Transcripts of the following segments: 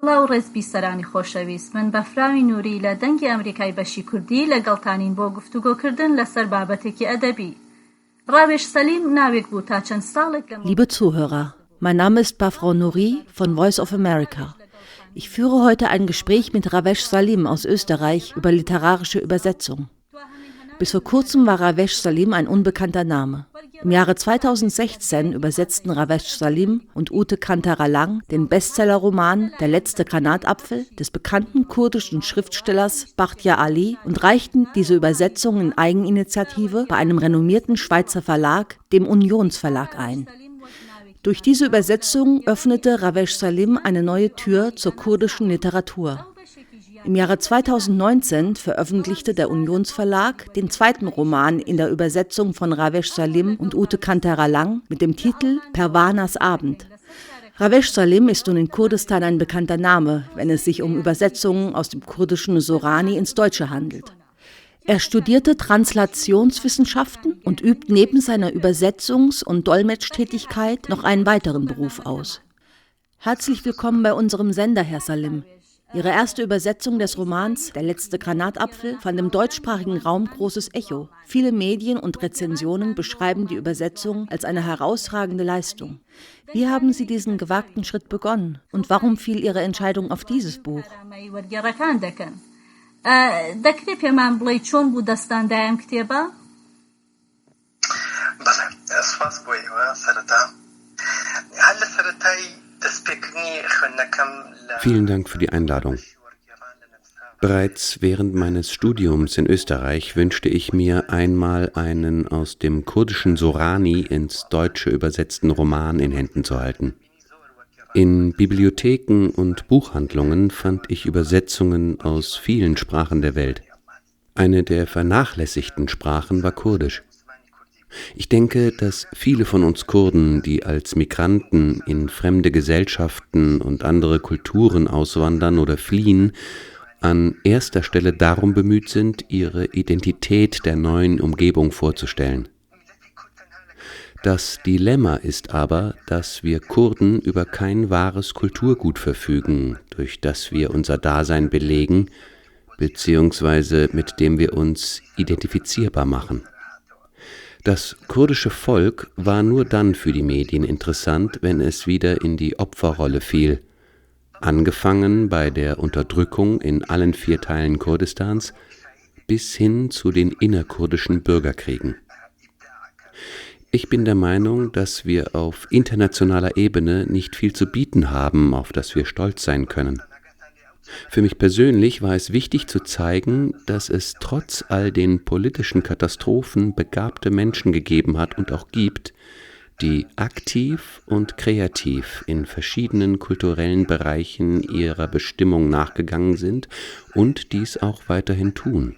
سڵاو ڕێز بیسەرانی خۆشەویست، من بەفراوی نووری لە دەنگی ئەمریکای بەشی کوردی لەگەڵتانین بۆ گفتوگۆکردن لەسەر بابەتێکی ئەدەبی. ڕاوێش سەلیم ناوێک بوو تا چەند ساڵێک لەم. Liebe Zuhörer, mein Name ist Bafra Nouri von Voice of America. Ich führe heute ein Gespräch mit Ravesh Salim aus Österreich über literarische Übersetzung. Bis vor kurzem war Ravesh Salim ein unbekannter Name. Im Jahre 2016 übersetzten Ravesh Salim und Ute Kanter-Alang den Bestsellerroman Der letzte Granatapfel des bekannten kurdischen Schriftstellers Bakhtiar Ali und reichten diese Übersetzung in Eigeninitiative bei einem renommierten Schweizer Verlag, dem Unionsverlag, ein. Durch diese Übersetzung öffnete Ravesh Salim eine neue Tür zur kurdischen Literatur. Im Jahre 2019 veröffentlichte der Unionsverlag den zweiten Roman in der Übersetzung von Ravesh Salim und Ute Kanter-Alang mit dem Titel Pervanas Abend. Ravesh Salim ist nun in Kurdistan ein bekannter Name, wenn es sich um Übersetzungen aus dem kurdischen Sorani ins Deutsche handelt. Er studierte Translationswissenschaften und übt neben seiner Übersetzungs- und Dolmetschtätigkeit noch einen weiteren Beruf aus. Herzlich willkommen bei unserem Sender, Herr Salim. Ihre erste Übersetzung des Romans Der letzte Granatapfel fand im deutschsprachigen Raum großes Echo. Viele Medien und Rezensionen beschreiben die Übersetzung als eine herausragende Leistung. Wie haben Sie diesen gewagten Schritt begonnen und warum fiel Ihre Entscheidung auf dieses Buch? Vielen Dank für die Einladung. Bereits während meines Studiums in Österreich wünschte ich mir einmal einen aus dem kurdischen Sorani ins Deutsche übersetzten Roman in Händen zu halten. In Bibliotheken und Buchhandlungen fand ich Übersetzungen aus vielen Sprachen der Welt. Eine der vernachlässigten Sprachen war Kurdisch. Ich denke, dass viele von uns Kurden, die als Migranten in fremde Gesellschaften und andere Kulturen auswandern oder fliehen, an erster Stelle darum bemüht sind, ihre Identität der neuen Umgebung vorzustellen. Das Dilemma ist aber, dass wir Kurden über kein wahres Kulturgut verfügen, durch das wir unser Dasein belegen, beziehungsweise mit dem wir uns identifizierbar machen. Das kurdische Volk war nur dann für die Medien interessant, wenn es wieder in die Opferrolle fiel, angefangen bei der Unterdrückung in allen 4 Teilen Kurdistans bis hin zu den innerkurdischen Bürgerkriegen. Ich bin der Meinung, dass wir auf internationaler Ebene nicht viel zu bieten haben, auf das wir stolz sein können. Für mich persönlich war es wichtig zu zeigen, dass es trotz all den politischen Katastrophen begabte Menschen gegeben hat und auch gibt, die aktiv und kreativ in verschiedenen kulturellen Bereichen ihrer Bestimmung nachgegangen sind und dies auch weiterhin tun.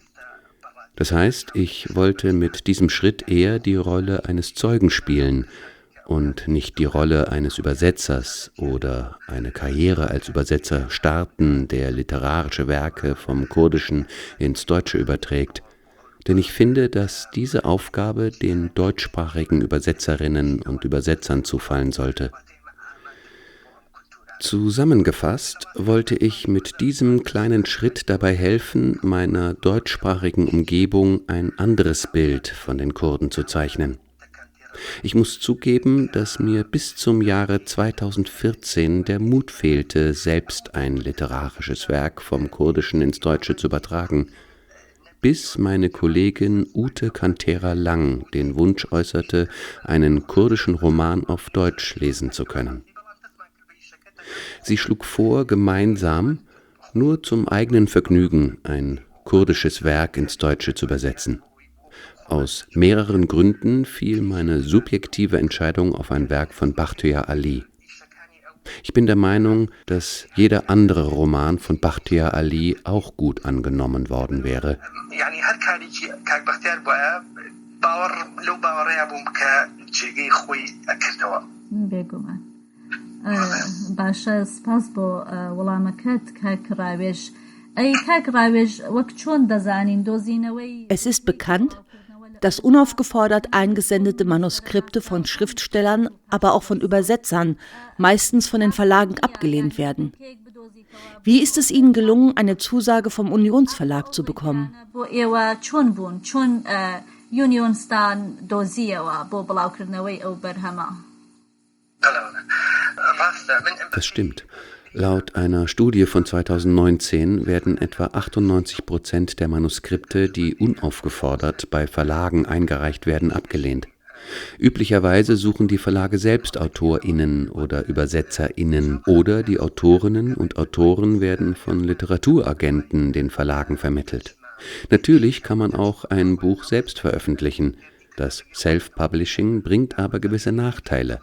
Das heißt, ich wollte mit diesem Schritt eher die Rolle eines Zeugen spielen und nicht die Rolle eines Übersetzers oder eine Karriere als Übersetzer starten, der literarische Werke vom Kurdischen ins Deutsche überträgt. Denn ich finde, dass diese Aufgabe den deutschsprachigen Übersetzerinnen und Übersetzern zufallen sollte. Zusammengefasst wollte ich mit diesem kleinen Schritt dabei helfen, meiner deutschsprachigen Umgebung ein anderes Bild von den Kurden zu zeichnen. Ich muss zugeben, dass mir bis zum Jahre 2014 der Mut fehlte, selbst ein literarisches Werk vom Kurdischen ins Deutsche zu übertragen, bis meine Kollegin Ute Kanter-Alang den Wunsch äußerte, einen kurdischen Roman auf Deutsch lesen zu können. Sie schlug vor, gemeinsam, nur zum eigenen Vergnügen, ein kurdisches Werk ins Deutsche zu übersetzen. Aus mehreren Gründen fiel meine subjektive Entscheidung auf ein Werk von Bakhtiar Ali. Ich bin der Meinung, dass jeder andere Roman von Bakhtiar Ali auch gut angenommen worden wäre. Es ist bekannt, dass unaufgefordert eingesendete Manuskripte von Schriftstellern, aber auch von Übersetzern meistens von den Verlagen abgelehnt werden. Wie ist es Ihnen gelungen, eine Zusage vom Unionsverlag zu bekommen? Das stimmt. Laut einer Studie von 2019 werden etwa 98% der Manuskripte, die unaufgefordert bei Verlagen eingereicht werden, abgelehnt. Üblicherweise suchen die Verlage selbst AutorInnen oder ÜbersetzerInnen oder die Autorinnen und Autoren werden von Literaturagenten den Verlagen vermittelt. Natürlich kann man auch ein Buch selbst veröffentlichen. Das Self-Publishing bringt aber gewisse Nachteile.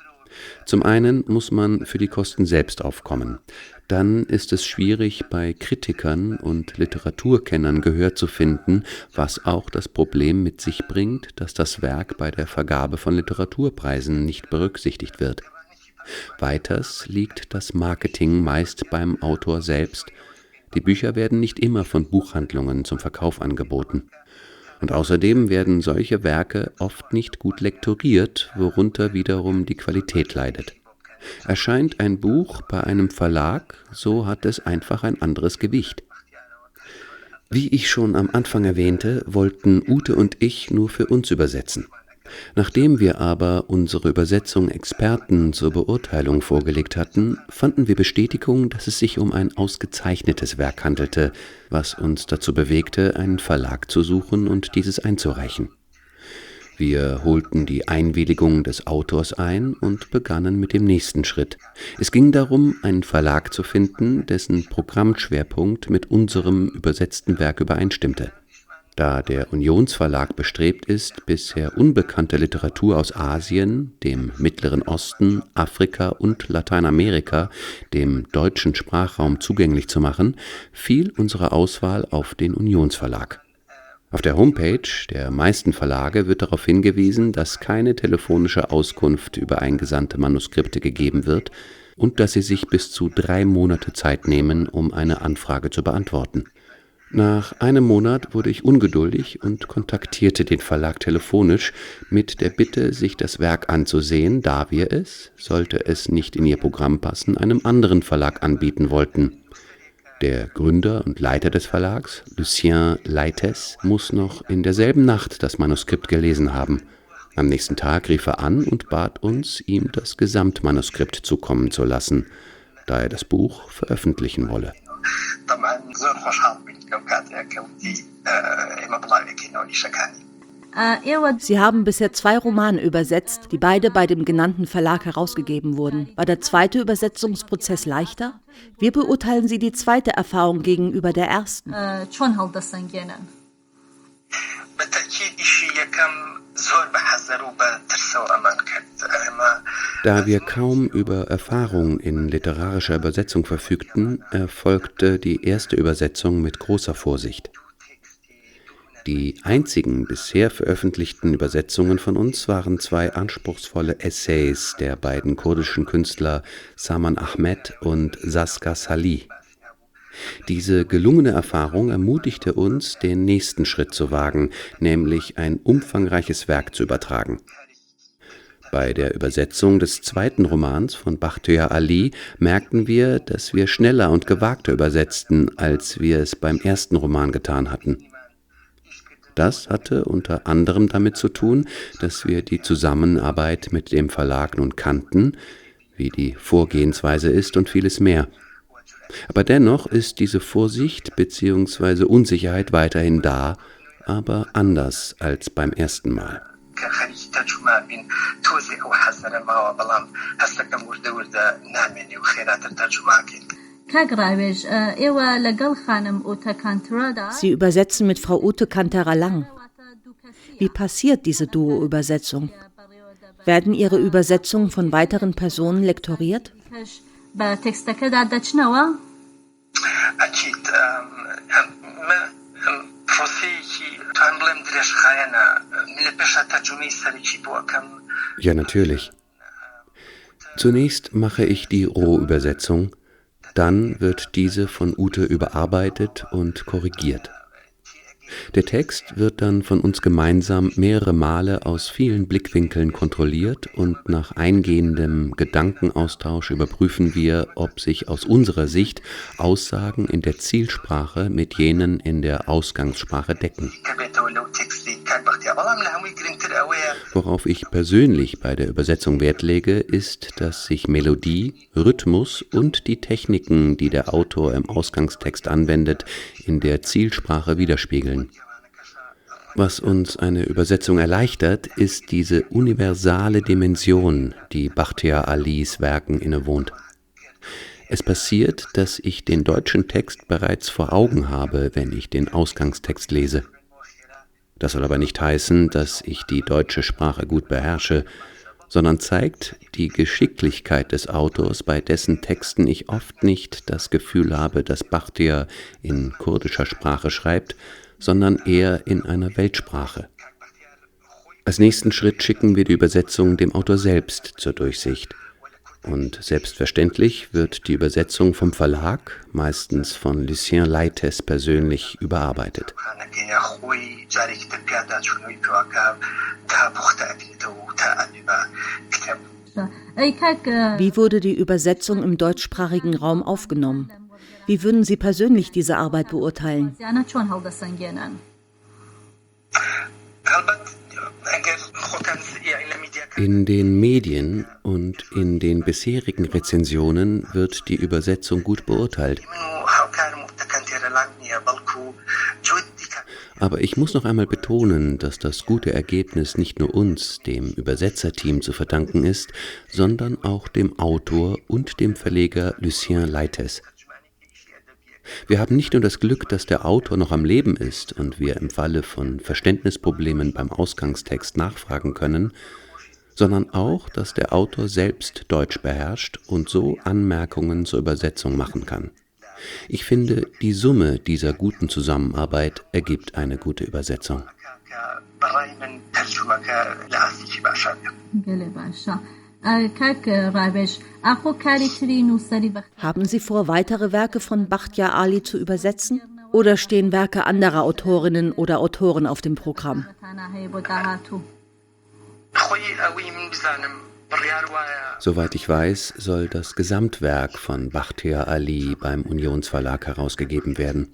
Zum einen muss man für die Kosten selbst aufkommen. Dann ist es schwierig, bei Kritikern und Literaturkennern Gehör zu finden, was auch das Problem mit sich bringt, dass das Werk bei der Vergabe von Literaturpreisen nicht berücksichtigt wird. Weiters liegt das Marketing meist beim Autor selbst. Die Bücher werden nicht immer von Buchhandlungen zum Verkauf angeboten. Und außerdem werden solche Werke oft nicht gut lektoriert, worunter wiederum die Qualität leidet. Erscheint ein Buch bei einem Verlag, so hat es einfach ein anderes Gewicht. Wie ich schon am Anfang erwähnte, wollten Ute und ich nur für uns übersetzen. Nachdem wir aber unsere Übersetzung Experten zur Beurteilung vorgelegt hatten, fanden wir Bestätigung, dass es sich um ein ausgezeichnetes Werk handelte, was uns dazu bewegte, einen Verlag zu suchen und dieses einzureichen. Wir holten die Einwilligung des Autors ein und begannen mit dem nächsten Schritt. Es ging darum, einen Verlag zu finden, dessen Programmschwerpunkt mit unserem übersetzten Werk übereinstimmte. Da der Unionsverlag bestrebt ist, bisher unbekannte Literatur aus Asien, dem Mittleren Osten, Afrika und Lateinamerika dem deutschen Sprachraum zugänglich zu machen, fiel unsere Auswahl auf den Unionsverlag. Auf der Homepage der meisten Verlage wird darauf hingewiesen, dass keine telefonische Auskunft über eingesandte Manuskripte gegeben wird und dass sie sich bis zu 3 Monate Zeit nehmen, um eine Anfrage zu beantworten. Nach einem Monat wurde ich ungeduldig und kontaktierte den Verlag telefonisch mit der Bitte, sich das Werk anzusehen, da wir es, sollte es nicht in ihr Programm passen, einem anderen Verlag anbieten wollten. Der Gründer und Leiter des Verlags, Lucien Leites, muss noch in derselben Nacht das Manuskript gelesen haben. Am nächsten Tag rief er an und bat uns, ihm das Gesamtmanuskript zukommen zu lassen, da er das Buch veröffentlichen wolle. Sie haben bisher 2 Romane übersetzt, die beide bei dem genannten Verlag herausgegeben wurden. War der zweite Übersetzungsprozess leichter? Wie beurteilen Sie die zweite Erfahrung gegenüber der ersten? Da wir kaum über Erfahrung in literarischer Übersetzung verfügten, erfolgte die erste Übersetzung mit großer Vorsicht. Die einzigen bisher veröffentlichten Übersetzungen von uns waren 2 anspruchsvolle Essays der beiden kurdischen Künstler Saman Ahmed und Saskia Salih. Diese gelungene Erfahrung ermutigte uns, den nächsten Schritt zu wagen, nämlich ein umfangreiches Werk zu übertragen. Bei der Übersetzung des zweiten Romans von Bakhtiar Ali merkten wir, dass wir schneller und gewagter übersetzten, als wir es beim ersten Roman getan hatten. Das hatte unter anderem damit zu tun, dass wir die Zusammenarbeit mit dem Verlag nun kannten, wie die Vorgehensweise ist und vieles mehr. Aber dennoch ist diese Vorsicht bzw. Unsicherheit weiterhin da, aber anders als beim ersten Mal. Sie übersetzen mit Frau Ute Kantara-Lang. Wie passiert diese Duo-Übersetzung? Werden Ihre Übersetzungen von weiteren Personen lektoriert? Ja, natürlich. Zunächst mache ich die Rohübersetzung, dann wird diese von Ute überarbeitet und korrigiert. Der Text wird dann von uns gemeinsam mehrere Male aus vielen Blickwinkeln kontrolliert und nach eingehendem Gedankenaustausch überprüfen wir, ob sich aus unserer Sicht Aussagen in der Zielsprache mit jenen in der Ausgangssprache decken. Worauf ich persönlich bei der Übersetzung Wert lege, ist, dass sich Melodie, Rhythmus und die Techniken, die der Autor im Ausgangstext anwendet, in der Zielsprache widerspiegeln. Was uns eine Übersetzung erleichtert, ist diese universale Dimension, die Bachtiar Alis Werken innewohnt. Es passiert, dass ich den deutschen Text bereits vor Augen habe, wenn ich den Ausgangstext lese. Das soll aber nicht heißen, dass ich die deutsche Sprache gut beherrsche, sondern zeigt die Geschicklichkeit des Autors, bei dessen Texten ich oft nicht das Gefühl habe, dass Bachtiar in kurdischer Sprache schreibt, sondern eher in einer Weltsprache. Als nächsten Schritt schicken wir die Übersetzung dem Autor selbst zur Durchsicht. Und selbstverständlich wird die Übersetzung vom Verlag, meistens von Lucien Leites persönlich, überarbeitet. Wie wurde die Übersetzung im deutschsprachigen Raum aufgenommen? Wie würden Sie persönlich diese Arbeit beurteilen? In den Medien und in den bisherigen Rezensionen wird die Übersetzung gut beurteilt. Aber ich muss noch einmal betonen, dass das gute Ergebnis nicht nur uns, dem Übersetzerteam, zu verdanken ist, sondern auch dem Autor und dem Verleger Lucien Leites. Wir haben nicht nur das Glück, dass der Autor noch am Leben ist und wir im Falle von Verständnisproblemen beim Ausgangstext nachfragen können, sondern auch, dass der Autor selbst Deutsch beherrscht und so Anmerkungen zur Übersetzung machen kann. Ich finde, die Summe dieser guten Zusammenarbeit ergibt eine gute Übersetzung. Haben Sie vor, weitere Werke von Bachtiar Ali zu übersetzen? Oder stehen Werke anderer Autorinnen oder Autoren auf dem Programm? Soweit ich weiß, soll das Gesamtwerk von Bachtiar Ali beim Unionsverlag herausgegeben werden.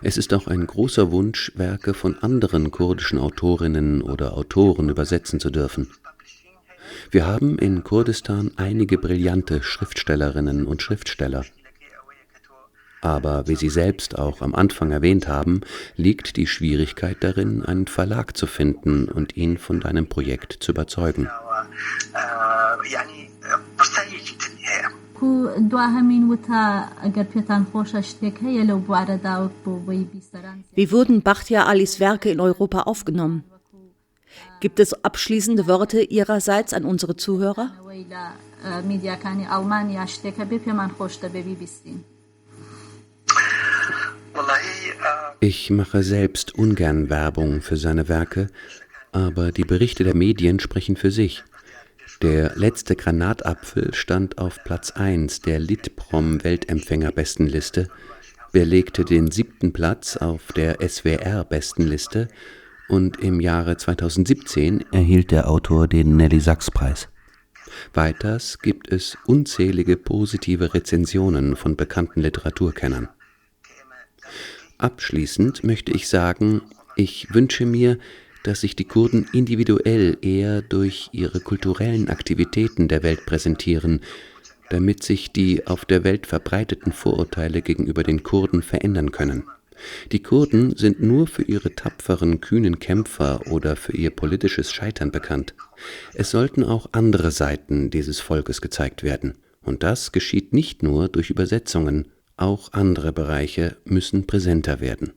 Es ist auch ein großer Wunsch, Werke von anderen kurdischen Autorinnen oder Autoren übersetzen zu dürfen. Wir haben in Kurdistan einige brillante Schriftstellerinnen und Schriftsteller. Aber wie Sie selbst auch am Anfang erwähnt haben, liegt die Schwierigkeit darin, einen Verlag zu finden und ihn von deinem Projekt zu überzeugen. Wie wurden Bachtiar Alis Werke in Europa aufgenommen? Gibt es abschließende Worte Ihrerseits an unsere Zuhörer? Ich mache selbst ungern Werbung für seine Werke, aber die Berichte der Medien sprechen für sich. Der letzte Granatapfel stand auf Platz 1 der Litprom-Weltempfängerbestenliste, belegte den 7. Platz auf der SWR-Bestenliste und im Jahre 2017 erhielt der Autor den Nelly-Sachs-Preis. Weiters gibt es unzählige positive Rezensionen von bekannten Literaturkennern. Abschließend möchte ich sagen, ich wünsche mir, dass sich die Kurden individuell eher durch ihre kulturellen Aktivitäten der Welt präsentieren, damit sich die auf der Welt verbreiteten Vorurteile gegenüber den Kurden verändern können. Die Kurden sind nur für ihre tapferen, kühnen Kämpfer oder für ihr politisches Scheitern bekannt. Es sollten auch andere Seiten dieses Volkes gezeigt werden. Und das geschieht nicht nur durch Übersetzungen, auch andere Bereiche müssen präsenter werden.